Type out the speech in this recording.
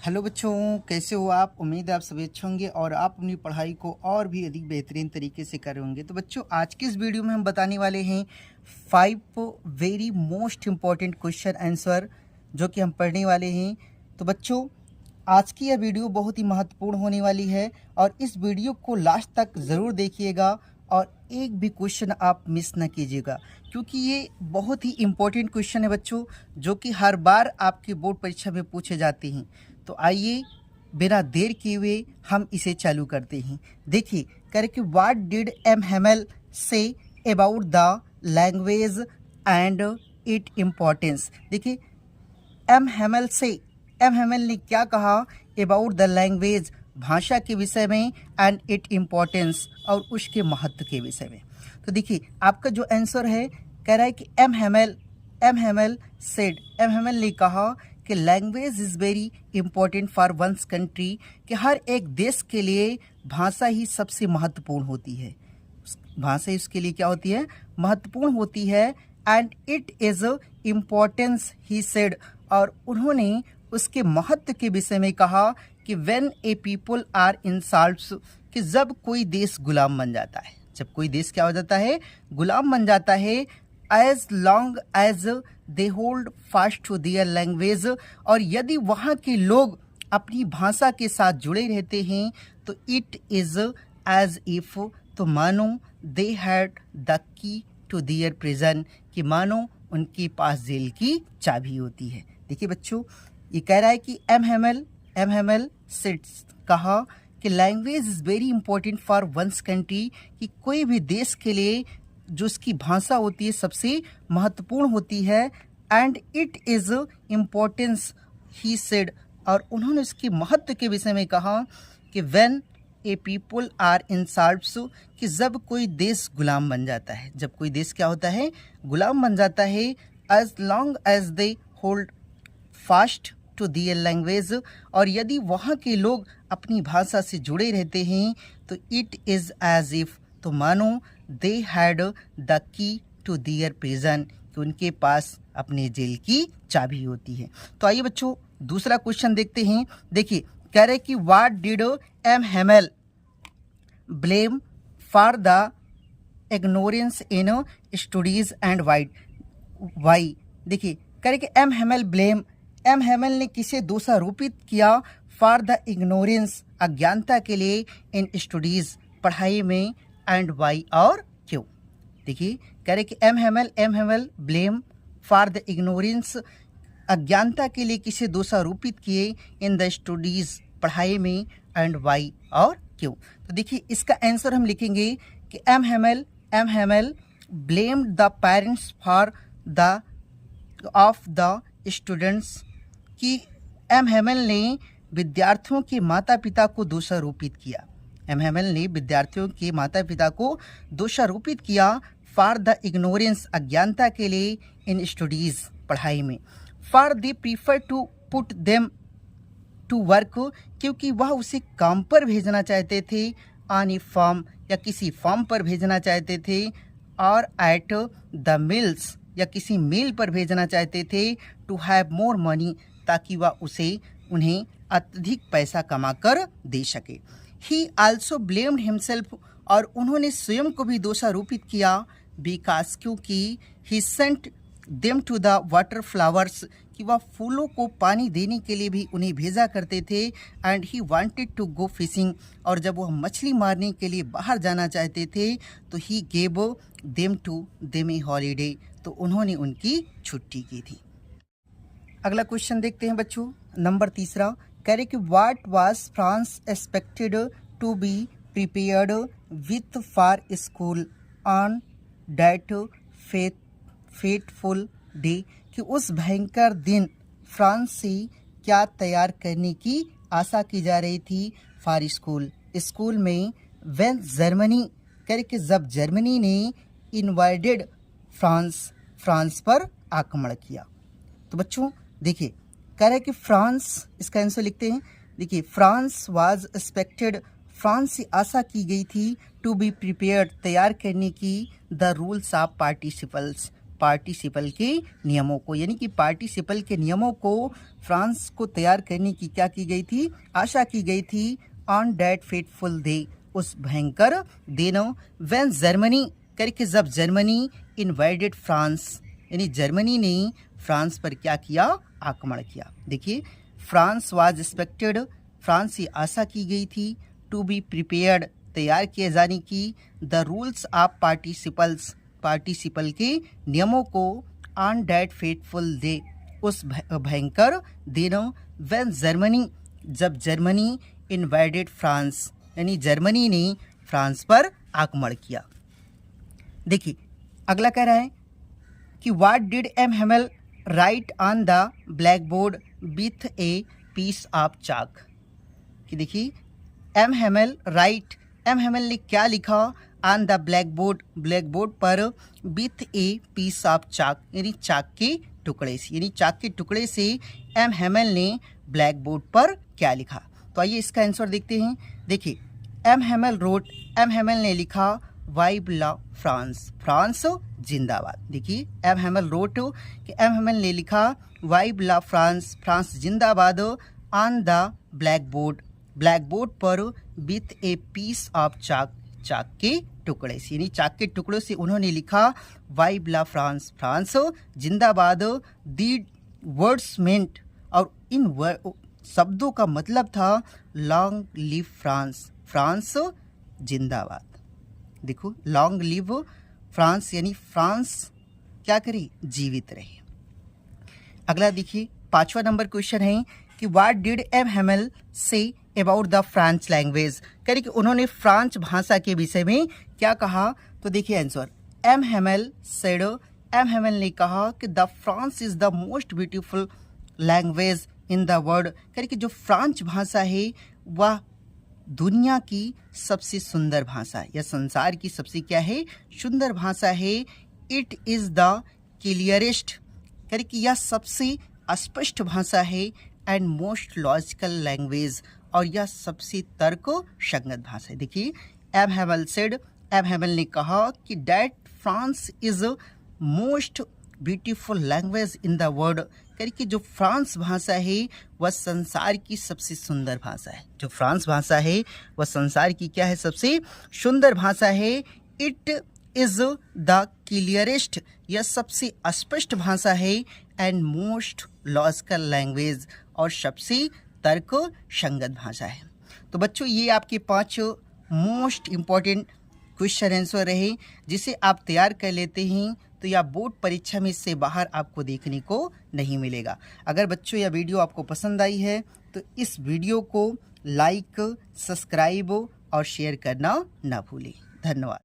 Hello बच्चों, कैसे हो आप। उम्मीद है आप सभी अच्छे होंगे और आप अपनी पढ़ाई को और भी अधिक बेहतरीन तरीके से कर रहे होंगे। तो बच्चों, आज की इस वीडियो में हम बताने वाले हैं 5 very most important question answer जो कि हम पढ़ने वाले हैं। तो बच्चों, आज की यह वीडियो बहुत ही महत्वपूर्ण होने वाली है और इस वीडियो को लास्ट तक ज़रूर देखिएगा और एक भी क्वेश्चन आप मिस ना कीजिएगा, क्योंकि ये बहुत ही इम्पोर्टेंट क्वेश्चन है बच्चों, जो कि हर बार आपकी बोर्ड परीक्षा में पूछे जाते हैं। तो आइए बिना देर किए हुए हम इसे चालू करते हैं। देखिए, कह रहे कि what did M Hamel say about the language and it importance. देखिए, एम हेमल ने क्या कहा अबाउट द लैंग्वेज, भाषा के विषय में, एंड इट इम्पोर्टेंस, और उसके महत्व के विषय में। तो देखिए, आपका जो आंसर है कह रहा है कि एम हेमल ने कहा कि language is very important for one's country, कि हर एक देश के लिए भाषा ही सबसे महत्वपूर्ण होती है। भाषा इसके लिए क्या होती है? महत्वपूर्ण होती है। And it is importance he said, और उन्होंने उसके महत्व के विषय में कहा कि when a people are insults, कि जब कोई देश गुलाम बन जाता है, जब कोई देश क्या हो जाता है? गुलाम बन जाता है। As long as they hold fast to their language, और यदि वहाँ के लोग अपनी भाषा के साथ जुड़े रहते हैं तो इट इज़ एज इफ, तो मानो they had the key to their prison, कि मानो उनके पास जेल की चाबी होती है। देखिए बच्चों, ये कह रहा है कि एम हेमल से कहा कि language is very important for one's country, कि कोई भी देश के लिए जो उसकी भाषा होती है सबसे महत्वपूर्ण होती है। And it is importance he said, और उन्होंने उसके महत्व के विषय में कहा कि when a people are insults, कि जब कोई देश गुलाम बन जाता है, जब कोई देश क्या होता है? गुलाम बन जाता है। As long as they hold fast to their language, और यदि वहाँ के लोग अपनी भाषा से जुड़े रहते हैं तो इट इज़ एज इफ, तो मानो they had the key to their prison, कि उनके पास अपने जेल की चाबी होती है। तो आइए बच्चों, दूसरा क्वेश्चन देखते हैं। देखिए, कह रहे कि what did M Hamel blame for the ignorance in studies and why. देखिए, कह रहे कि एम हेमल ने किसे दोषारोपित किया? फॉर द इग्नोरेंस, अज्ञानता के लिए, इन स्टडीज, पढ़ाई में, एंड वाई, और क्यों। देखिए, कह रहे कि M Hamel blame for the ignorance, अज्ञानता के लिए किसे दोषारोपित किए? इन द स्टडीज, पढ़ाई में, एंड वाई, और क्यों। तो देखिए, इसका आंसर हम लिखेंगे कि M Hamel blamed the parents for the of the students, कि एम हेमल ने विद्यार्थियों के माता पिता को दोषारोपित किया। एम हेमल ने विद्यार्थियों के माता पिता को दोषारोपित किया फॉर द इग्नोरेंस, अज्ञानता के लिए, इन स्टडीज, पढ़ाई में। For they prefer to put them to work, क्योंकि वह उसे काम पर भेजना चाहते थे। ऑन ए फॉर्म, या किसी फॉर्म पर भेजना चाहते थे। और एट द मिल्स, या किसी मिल पर भेजना चाहते थे। टू हैव मोर मनी, ताकि वह उन्हें अत्यधिक पैसा कमा कर दे सके। ही आल्सो ब्लेम्ड हिमसेल्फ, और उन्होंने स्वयं को भी दोषारोपित किया। बिकॉज, क्योंकि he sent them to the water flowers, कि वह फूलों को पानी देने के लिए भी उन्हें भेजा करते थे। And he wanted to go fishing, और जब वह मछली मारने के लिए बाहर जाना चाहते थे तो he gave them to them a holiday, तो उन्होंने उनकी छुट्टी की थी। अगला क्वेश्चन देखते हैं बच्चों, नंबर 3। कह रहे कि what was France expected to be prepared with for school on that fateful day, कि उस भयंकर दिन फ्रांस से क्या तैयार करने की आशा की जा रही थी फॉर स्कूल में। व्हेन जर्मनी, कह रहे कि जब जर्मनी ने इन्वाइडेड फ्रांस पर आक्रमण किया। तो बच्चों देखिए, कह रहे कि फ्रांस, इसका आंसर लिखते हैं। देखिए, फ्रांस वाज एक्सपेक्टेड, फ्रांस से आशा की गई थी, टू बी प्रिपेयर्ड, तैयार करने की, the rules of participles, participle के नियमों को, यानी कि पार्टिसिपल के नियमों को फ्रांस को तैयार करने की क्या की गई थी, आशा की गई थी। ऑन दैट फेटफुल डे, उस भयंकर दिनों, व्हेन जर्मनी करके जब जर्मनी इन्वाइडेड फ्रांस, यानी जर्मनी ने फ्रांस पर क्या किया, आक्रमण किया। देखिए, फ्रांस वाज एक्सपेक्टेड, फ्रांस से आशा की गई थी, टू बी प्रिपेयर्ड, तैयार किए जाने की, the rules of participles, participle के नियमों को, ऑन दैट फेटफुल डे, उस भयंकर दिनों, व्हेन जर्मनी, जब जर्मनी इन्वाइडेड फ्रांस, यानी जर्मनी ने फ्रांस पर आक्रमण किया। देखिए अगला कह रहा है कि what did M Hamel write on the blackboard with a piece of chalk, कि देखिए M Hamel write, M Hamel ने क्या लिखा, on the blackboard, blackboard पर, with a piece of chalk, यानी चाक के टुकड़े से, यानी चाक के टुकड़े से एम हेमल ने ब्लैक बोर्ड पर क्या लिखा। तो आइए इसका आंसर देखते हैं। देखिए M Hemal road, M Hamel ने लिखा वाइब ला फ्रांस, फ्रांस जिंदाबाद। देखिए एम हेमल रोट कि एम हेमल ने लिखा वाइब ला फ्रांस, फ्रांस जिंदाबाद, on the blackboard, blackboard पर, विथ ए पीस ऑफ चाक, चाक के टुकड़े से, यानी चाक के टुकड़ों से उन्होंने लिखा वाइब ला फ्रांस, फ्रांस जिंदाबाद। दी वर्ड्स मेंट, और इन शब्दों का मतलब था लॉन्ग लिव फ्रांस, फ्रांस जिंदाबाद। देखो लॉन्ग लिव फ्रांस, यानी फ्रांस क्या करे, जीवित रहे। अगला देखिए 5वां नंबर क्वेश्चन है कि what did M Hamel say about the French language, कह कि उन्होंने फ्रांच भाषा के विषय में क्या कहा। तो देखिए answer, M Hemal said, M Hamel ने कहा कि the France is the most beautiful language in the world, कह कि जो फ्रांच भाषा है वह दुनिया की सबसे सुंदर भाषा या संसार की सबसे क्या है, सुंदर भाषा है। इट इज़ द क्लियरेस्ट, कह कि यह सबसे स्पष्ट भाषा है, एंड मोस्ट लॉजिकल लैंग्वेज, और यह सबसे तर्क संगत भाषा है। देखिए M Hemal said, M Hamel ने कहा कि that France is most beautiful language in the world, कि जो फ्रांस भाषा है वह संसार की सबसे सुंदर भाषा है। जो फ्रांस भाषा है वह संसार की क्या है, सबसे सुंदर भाषा है। इट इज द क्लियरेस्ट, यह सबसे स्पष्ट भाषा है, एंड मोस्ट लॉजिकल लैंग्वेज, और सबसे तर्क संगत भाषा है। तो बच्चों ये आपके 5 मोस्ट इम्पॉर्टेंट क्वेश्चन आंसर रहे, जिसे आप तैयार कर लेते हैं तो यह बोर्ड परीक्षा में इससे बाहर आपको देखने को नहीं मिलेगा। अगर बच्चों यह वीडियो आपको पसंद आई है तो इस वीडियो को लाइक, सब्सक्राइब और शेयर करना ना भूलें। धन्यवाद।